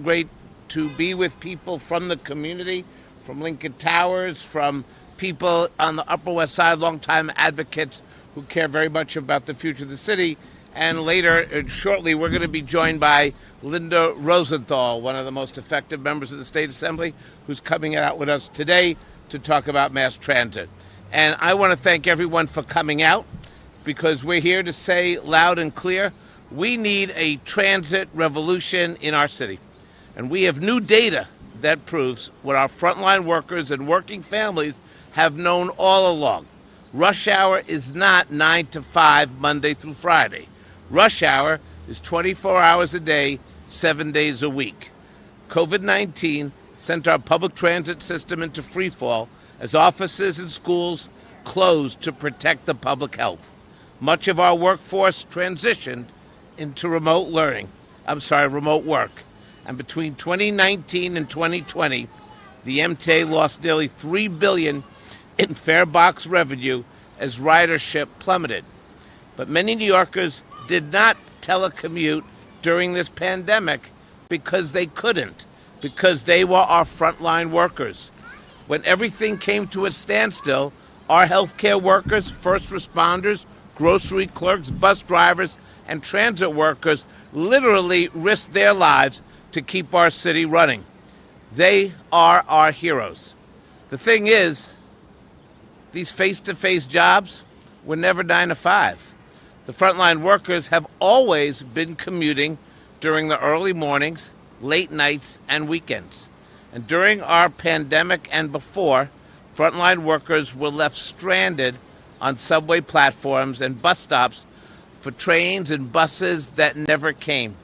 Great to be with people from the community, from Lincoln Towers, from people on the Upper West Side, longtime advocates who care very much about the future of the city. And later, shortly, we're going to be joined by Linda Rosenthal, one of the most effective members of the State Assembly, who's coming out with us today to talk about mass transit. And I want to thank everyone for coming out, because we're here to say loud and clear, we need a transit revolution in our city. And we have new data that proves what our frontline workers and working families have known all along. Rush hour is not 9 to 5 Monday through Friday. Rush hour is 24 hours a day, 7 days a week. COVID-19 sent our public transit system into freefall as offices and schools closed to protect the public health. Much of our workforce transitioned into remote work. And between 2019 and 2020, the MTA lost nearly $3 billion in fare box revenue as ridership plummeted. But many New Yorkers did not telecommute during this pandemic because they couldn't, because they were our frontline workers. When everything came to a standstill, our healthcare workers, first responders, grocery clerks, bus drivers, and transit workers literally risked their lives to keep our city running. They are our heroes. The thing is, these face-to-face jobs were never 9 to 5. The frontline workers have always been commuting during the early mornings, late nights, and weekends. And during our pandemic and before, frontline workers were left stranded on subway platforms and bus stops for trains and buses that never came.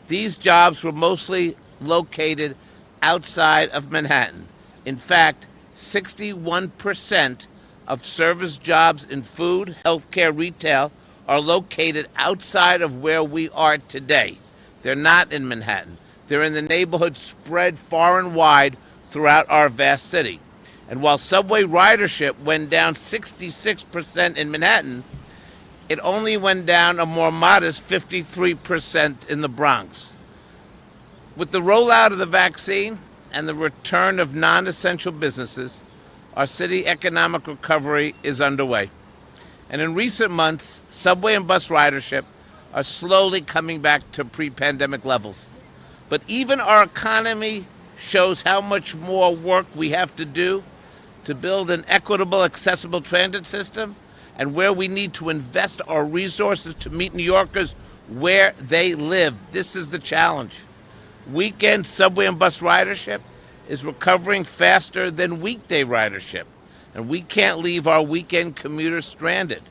These jobs were mostly located outside of Manhattan. In fact, 61% of service jobs in food, healthcare, retail are located outside of where we are today. They're not in Manhattan. They're in the neighborhoods spread far and wide throughout our vast city. And while subway ridership went down 66% in Manhattan, it only went down a more modest 53% in the Bronx. With the rollout of the vaccine and the return of non-essential businesses, our city economic recovery is underway. And in recent months, subway and bus ridership are slowly coming back to pre-pandemic levels. But even our economy shows how much more work we have to do to build an equitable, accessible transit system, and where we need to invest our resources to meet New Yorkers where they live. This is the challenge. Weekend subway and bus ridership is recovering faster than weekday ridership, and we can't leave our weekend commuters stranded.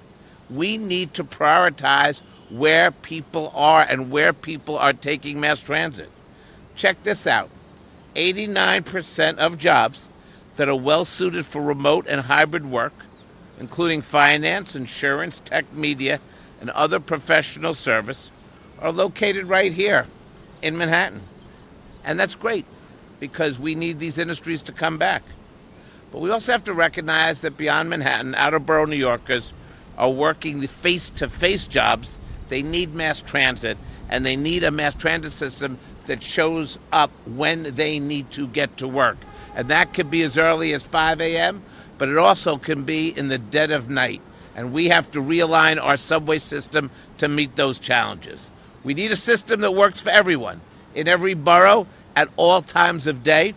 We need to prioritize where people are and where people are taking mass transit. Check this out. 89% of jobs that are well suited for remote and hybrid work, including finance, insurance, tech, media, and other professional service, are located right here in Manhattan. And that's great, because we need these industries to come back. But we also have to recognize that beyond Manhattan, outer borough New Yorkers are working the face-to-face jobs. They need mass transit, and they need a mass transit system that shows up when they need to get to work. And that could be as early as 5 a.m., but it also can be in the dead of night. And we have to realign our subway system to meet those challenges. We need a system that works for everyone, in every borough, at all times of day.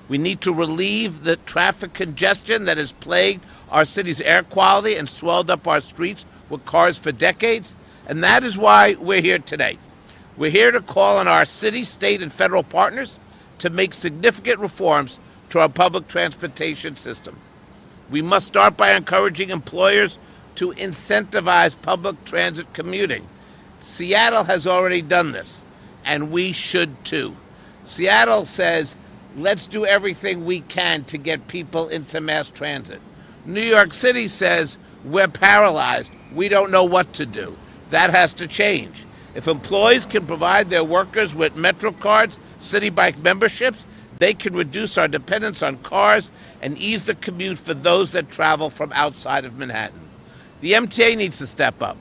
We need to relieve the traffic congestion that has plagued our city's air quality and swelled up our streets with cars for decades. And that is why we're here today. We're here to call on our city, state, and federal partners to make significant reforms to our public transportation system. We must start by encouraging employers to incentivize public transit commuting. Seattle has already done this, and we should too. Seattle says, let's do everything we can to get people into mass transit. New York City says, we're paralyzed. We don't know what to do. That has to change. If employees can provide their workers with Metro cards, City Bike memberships, they can reduce our dependence on cars and ease the commute for those that travel from outside of Manhattan. The MTA needs to step up.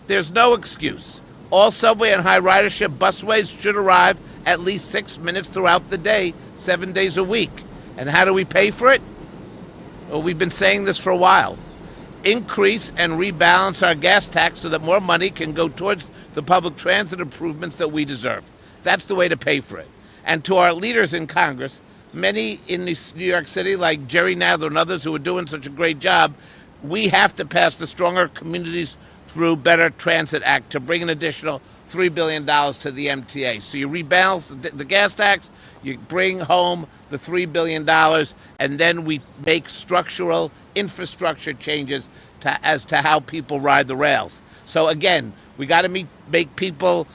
There's no excuse. All subway and high ridership busways should arrive at least 6 minutes throughout the day, 7 days a week. And how do we pay for it? Well, we've been saying this for a while. Increase and rebalance our gas tax so that more money can go towards the public transit improvements that we deserve. That's the way to pay for it. And to our leaders in Congress, many in New York City, like Jerry Nadler and others who are doing such a great job, we have to pass the Stronger Communities Through Better Transit Act to bring an additional $3 billion to the MTA. So you rebalance the gas tax, you bring home the $3 billion, and then we make structural infrastructure changes as to how people ride the rails. So again, we got to make people,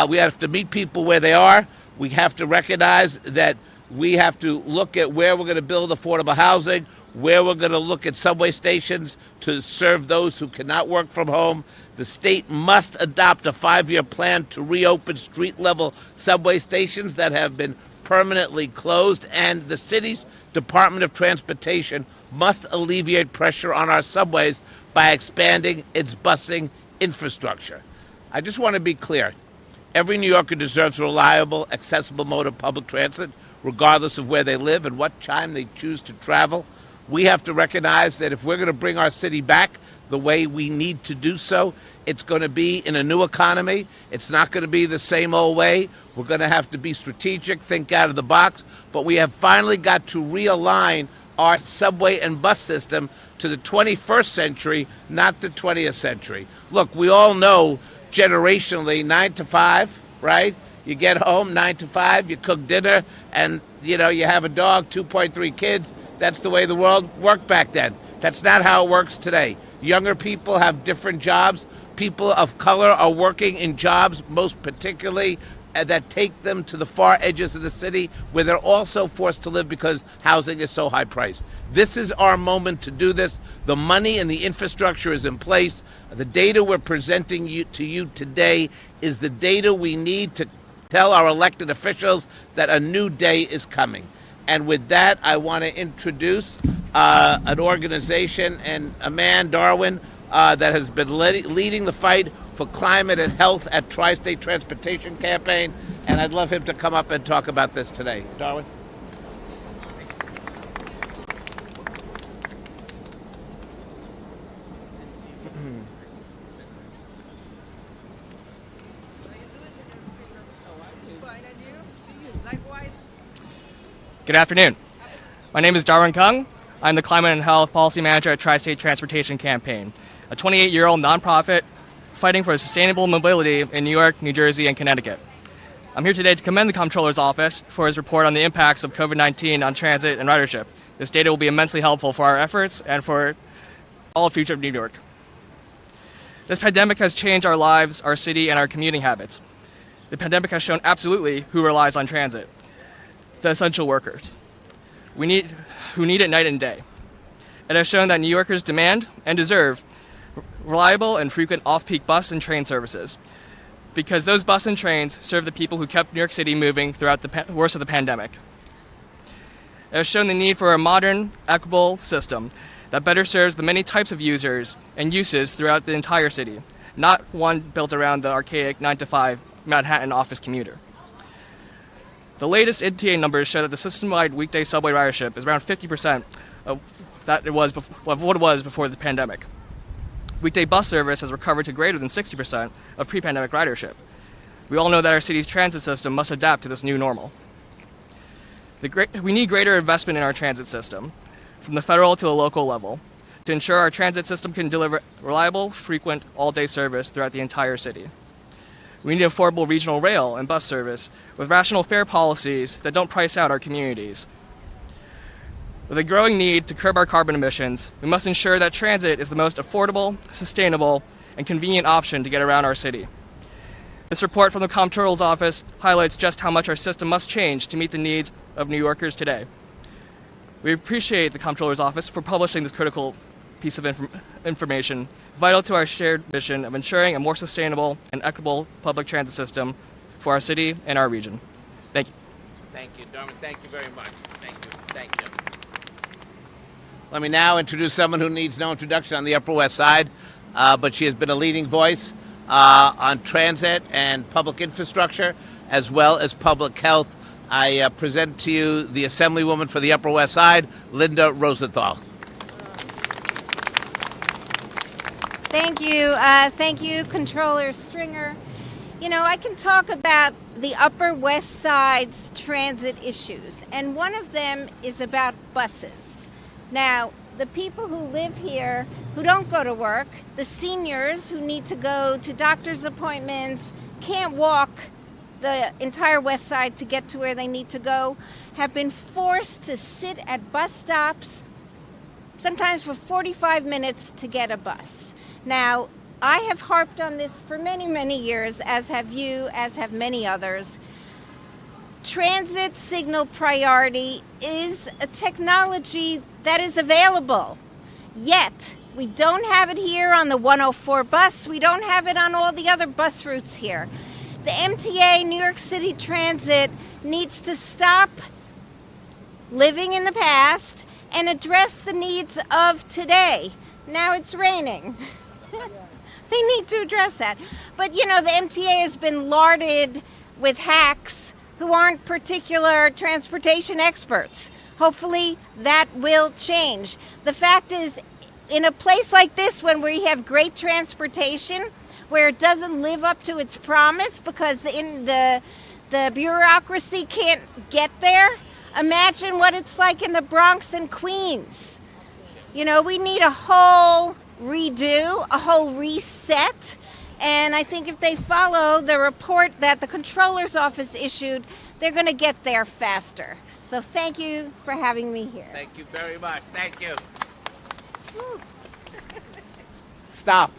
we have to meet people where they are. We have to recognize that we have to look at where we're going to build affordable housing, where we're going to look at subway stations to serve those who cannot work from home. The state must adopt a 5-year plan to reopen street-level subway stations that have been permanently closed, and the city's Department of Transportation must alleviate pressure on our subways by expanding its busing infrastructure. I just want to be clear. Every New Yorker deserves a reliable, accessible mode of public transit, regardless of where they live and what time they choose to travel. We have to recognize that if we're going to bring our city back the way we need to do so, it's going to be in a new economy. It's not going to be the same old way. We're going to have to be strategic, think out of the box, but we have finally got to realign our subway and bus system to the 21st century, not the 20th century. Look, we all know generationally 9 to 5, right? You get home 9 to 5, you cook dinner, and you have a dog, 2.3 kids. That's the way the world worked back then. That's not how it works today. Younger people have different jobs. People of color are working in jobs, most particularly that take them to the far edges of the city, where they're also forced to live because housing is so high priced. This is our moment to do this. The money and the infrastructure is in place. The data we're presenting to you today is the data we need to tell our elected officials that a new day is coming. And with that, I want to introduce an organization and a man, Darwin, that has been leading the fight for climate and health at Tri-State Transportation Campaign. And I'd love him to come up and talk about this today. Darwin? Good afternoon. My name is Darwin Kung. I'm the Climate and Health Policy Manager at Tri-State Transportation Campaign, a 28-year-old nonprofit fighting for sustainable mobility in New York, New Jersey, and Connecticut. I'm here today to commend the Comptroller's Office for his report on the impacts of COVID-19 on transit and ridership. This data will be immensely helpful for our efforts and for all the future of New York. This pandemic has changed our lives, our city, and our commuting habits. The pandemic has shown absolutely who relies on transit: the essential workers, who need it night and day. It has shown that New Yorkers demand and deserve reliable and frequent off-peak bus and train services, because those bus and trains serve the people who kept New York City moving throughout the worst of the pandemic. It has shown the need for a modern, equitable system that better serves the many types of users and uses throughout the entire city, not one built around the archaic 9-to-5 Manhattan office commuter. The latest MTA numbers show that the system-wide weekday subway ridership is around 50% of what it was before the pandemic. Weekday bus service has recovered to greater than 60% of pre-pandemic ridership. We all know that our city's transit system must adapt to this new normal. We need greater investment in our transit system, from the federal to the local level, to ensure our transit system can deliver reliable, frequent, all-day service throughout the entire city. We need affordable regional rail and bus service with rational fare policies that don't price out our communities. With a growing need to curb our carbon emissions, we must ensure that transit is the most affordable, sustainable, and convenient option to get around our city. This report from the Comptroller's Office highlights just how much our system must change to meet the needs of New Yorkers today. We appreciate the Comptroller's Office for publishing this critical piece of information, vital to our shared mission of ensuring a more sustainable and equitable public transit system for our city and our region. Thank you. Thank you, Darwin. Thank you very much. Thank you. Thank you. Let me now introduce someone who needs no introduction on the Upper West Side, but she has been a leading voice on transit and public infrastructure, as well as public health. I present to you the Assemblywoman for the Upper West Side, Linda Rosenthal. Thank you. Thank you, Controller Stringer. You know, I can talk about the Upper West Side's transit issues, and one of them is about buses. Now, the people who live here who don't go to work, the seniors who need to go to doctor's appointments, can't walk the entire West Side to get to where they need to go, have been forced to sit at bus stops, sometimes for 45 minutes to get a bus. Now, I have harped on this for many, many years, as have you, as have many others. Transit signal priority is a technology that is available, yet we don't have it here on the 104 bus. We don't have it on all the other bus routes here. The MTA, New York City Transit, needs to stop living in the past and address the needs of today. Now it's raining. They need to address that. But, you know, the MTA has been larded with hacks who aren't particular transportation experts. Hopefully that will change. The fact is, in a place like this, when we have great transportation, where it doesn't live up to its promise because the bureaucracy can't get there, imagine what it's like in the Bronx and Queens. You know, we need a whole redo, a whole reset, and I think if they follow the report that the Controller's Office issued, they're going to get there faster. So thank you for having me here. Thank you very much. Thank you. Stop.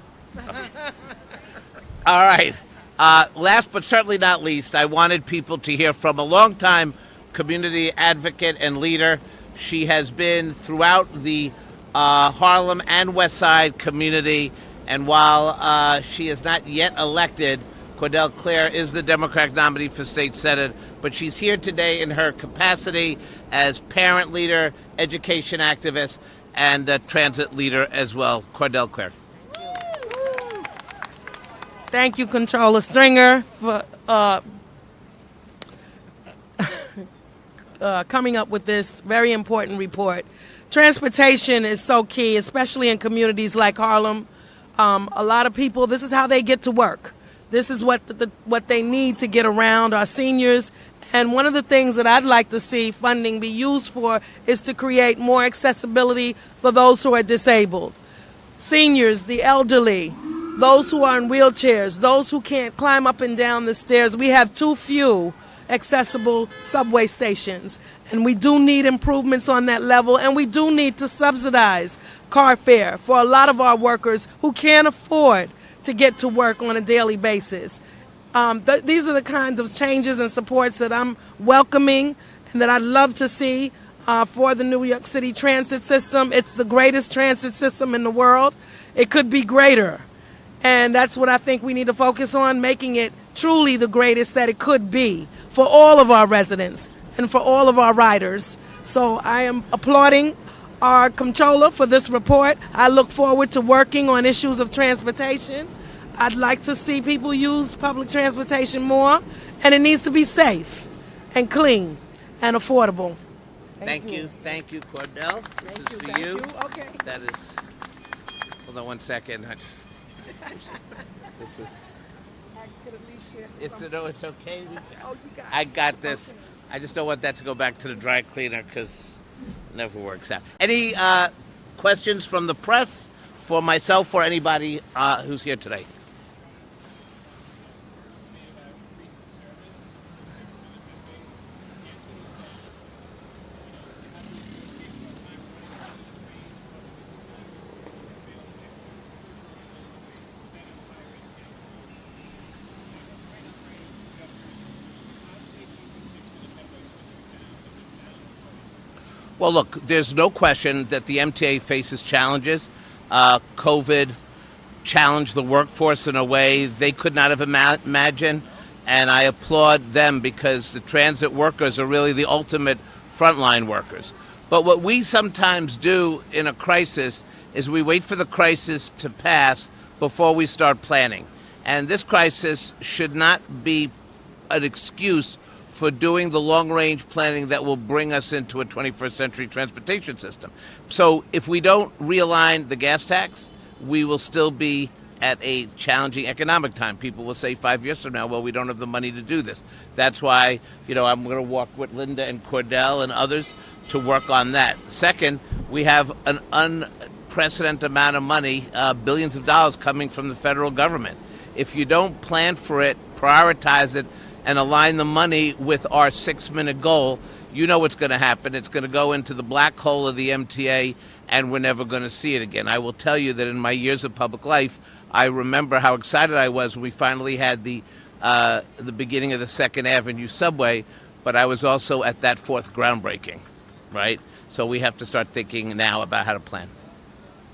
All right. Last but certainly not least, I wanted people to hear from a longtime community advocate and leader. She has been throughout the Harlem and West Side community, and while she is not yet elected, Cordell Clare is the Democratic nominee for state senate, but she's here today in her capacity as parent leader, education activist, and transit leader as well. Cordell Clare. Thank you, Controller Stringer, for coming up with this very important report. Transportation is so key, especially in communities like Harlem. A lot of people, this is how they get to work. This is what they need to get around, our seniors. And one of the things that I'd like to see funding be used for is to create more accessibility for those who are disabled. Seniors, the elderly, those who are in wheelchairs, those who can't climb up and down the stairs. We have too few accessible subway stations, and we do need improvements on that level, and we do need to subsidize car fare for a lot of our workers who can't afford to get to work on a daily basis. These are the kinds of changes and supports that I'm welcoming and that I'd love to see for the New York City transit system. It's the greatest transit system in the world. It could be greater. And that's what I think we need to focus on, making it truly the greatest that it could be for all of our residents and for all of our riders. So I am applauding our comptroller for this report. I look forward to working on issues of transportation. I'd like to see people use public transportation more, and it needs to be safe and clean and affordable. Thank you, Cordell. This is for you. Okay. That is. Hold on one second. This is. It's okay. I got this. I just don't want that to go back to the dry cleaner because it never works out. Any questions from the press for myself or anybody who's here today? Well, look, there's no question that the MTA faces challenges. COVID challenged the workforce in a way they could not have imagined, and I applaud them because the transit workers are really the ultimate frontline workers. But what we sometimes do in a crisis is we wait for the crisis to pass before we start planning. And this crisis should not be an excuse for doing the long-range planning that will bring us into a 21st century transportation system. So if we don't realign the gas tax, we will still be at a challenging economic time. People will say 5 years from now, well, we don't have the money to do this. That's why, I'm going to work with Linda and Cordell and others to work on that. Second, we have an unprecedented amount of money, billions of dollars coming from the federal government. If you don't plan for it, prioritize it, and align the money with our 6-minute goal, you know what's going to happen. It's going to go into the black hole of the MTA, and we're never going to see it again. I will tell you that in my years of public life, I remember how excited I was when we finally had the beginning of the 2nd Avenue subway, but I was also at that 4th groundbreaking, right? So we have to start thinking now about how to plan.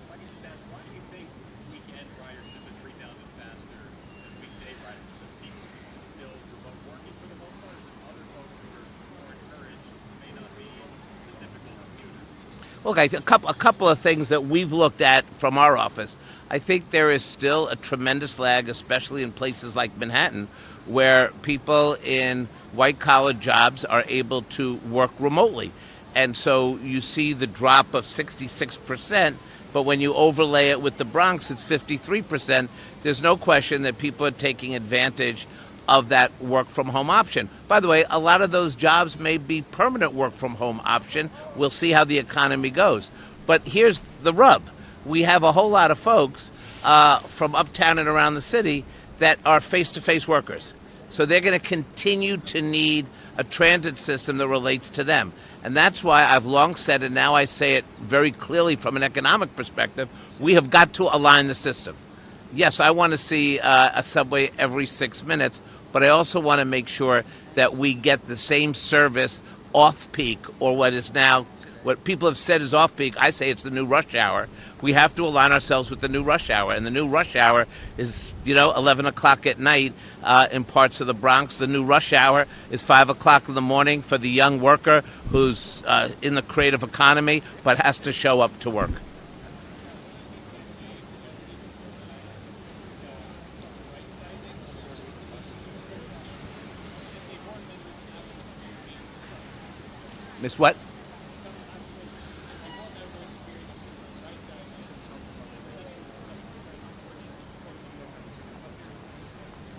Why do you think weekend ridership has rebounded faster than weekday ridership? Is people still remote working for the most part, or other folks who are more encouraged may not be the typical commuters? Okay, a couple of things that we've looked at from our office. I think there is still a tremendous lag, especially in places like Manhattan, where people in white-collar jobs are able to work remotely. And so you see the drop of 66%, but when you overlay it with the Bronx, it's 53%. There's no question that people are taking advantage of that work-from-home option. By the way, a lot of those jobs may be permanent work-from-home option. We'll see how the economy goes. But here's the rub. We have a whole lot of folks from uptown and around the city that are face-to-face workers. So they're going to continue to need a transit system that relates to them. And that's why I've long said, and now I say it very clearly from an economic perspective, we have got to align the system. Yes, I want to see a subway every 6 minutes, but I also want to make sure that we get the same service off-peak, or what people have said is off-peak. I say it's the new rush hour. We have to align ourselves with the new rush hour. And the new rush hour is, 11 o'clock at night in parts of the Bronx. The new rush hour is 5 o'clock in the morning for the young worker who's in the creative economy but has to show up to work. Miss what?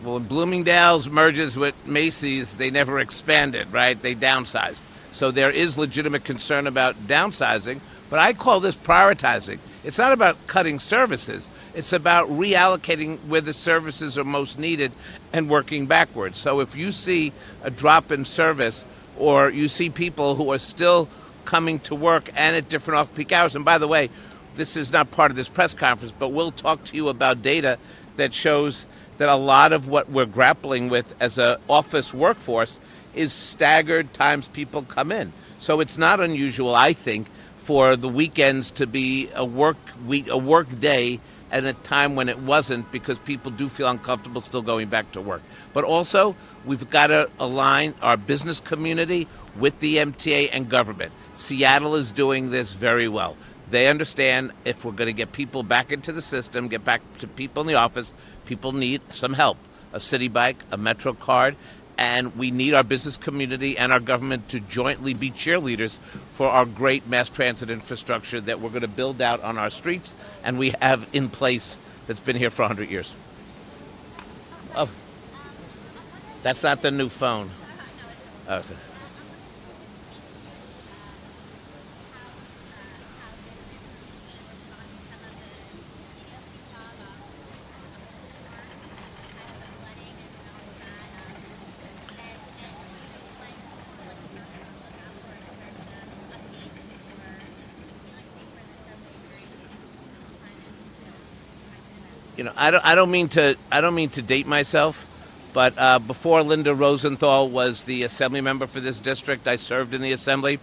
Well, when Bloomingdale's merges with Macy's, they never expanded, right? They downsized. So there is legitimate concern about downsizing, but I call this prioritizing. It's not about cutting services. It's about reallocating where the services are most needed and working backwards. So if you see a drop in service, or you see people who are still coming to work and at different off-peak hours, and by the way, this is not part of this press conference, but we'll talk to you about data that shows that a lot of what we're grappling with as an office workforce is staggered times people come in. So it's not unusual, I think, for the weekends to be a work day at a time when it wasn't, because people do feel uncomfortable still going back to work. But also, we've got to align our business community with the MTA and government. Seattle is doing this very well. They understand if we're going to get people back into the system, get back to people in the office, people need some help. A city bike, a Metro card, and we need our business community and our government to jointly be cheerleaders for our great mass transit infrastructure that we're going to build out on our streets and we have in place that's been here for 100 years. Oh, that's not the new phone. Oh, sorry. I don't mean to date myself, but before Linda Rosenthal was the assembly member for this district, I served in the assembly,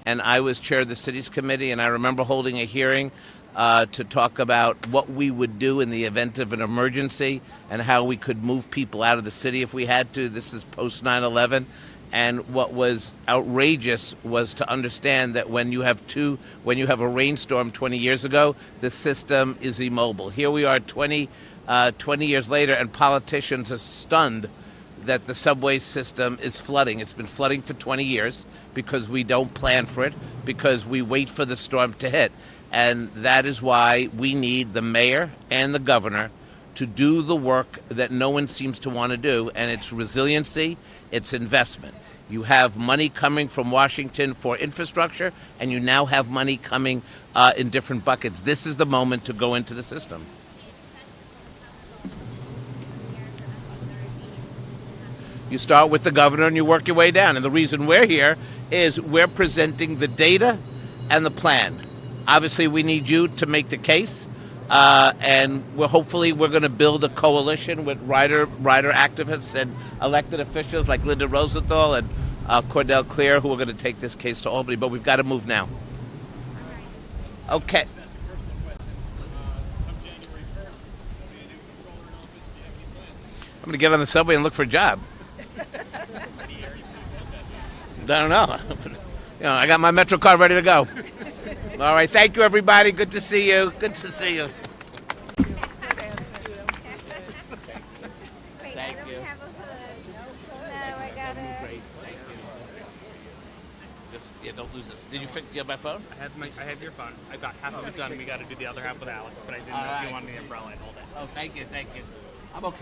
and I was chair of the cities committee, and I remember holding a hearing to talk about what we would do in the event of an emergency and how we could move people out of the city if we had to. This is post 9/11. And what was outrageous was to understand that when you have a rainstorm 20 years ago, the system is immobile. Here we are 20 years later, and politicians are stunned that the subway system is flooding. It's been flooding for 20 years because we don't plan for it, because we wait for the storm to hit. And that is why we need the mayor and the governor to do the work that no one seems to want to do, and it's resiliency, it's investment. You have money coming from Washington for infrastructure, and you now have money coming in different buckets. This is the moment to go into the system. You start with the governor and you work your way down. And the reason we're here is we're presenting the data and the plan. Obviously, we need you to make the case. And hopefully we're going to build a coalition with rider activists and elected officials like Linda Rosenthal and Cordell Clear, who are going to take this case to Albany. But we've got to move now. Okay. That's a personal question. Come January 1st, there'll be a new controller in office. Do you have any plans? I'm going to get on the subway and look for a job. I don't know. I got my Metro card ready to go. All right. Thank you, everybody. Good to see you. Good to see you. Wait, Thank I don't you. have a hood. No, I gotta. Great. Thank you. Don't lose this. Did you get my phone? I have your phone. I got half of it done. We got to do the other half with Alex, but I didn't know if you wanted the umbrella and hold it. Oh, thank you. Thank you. I'm okay.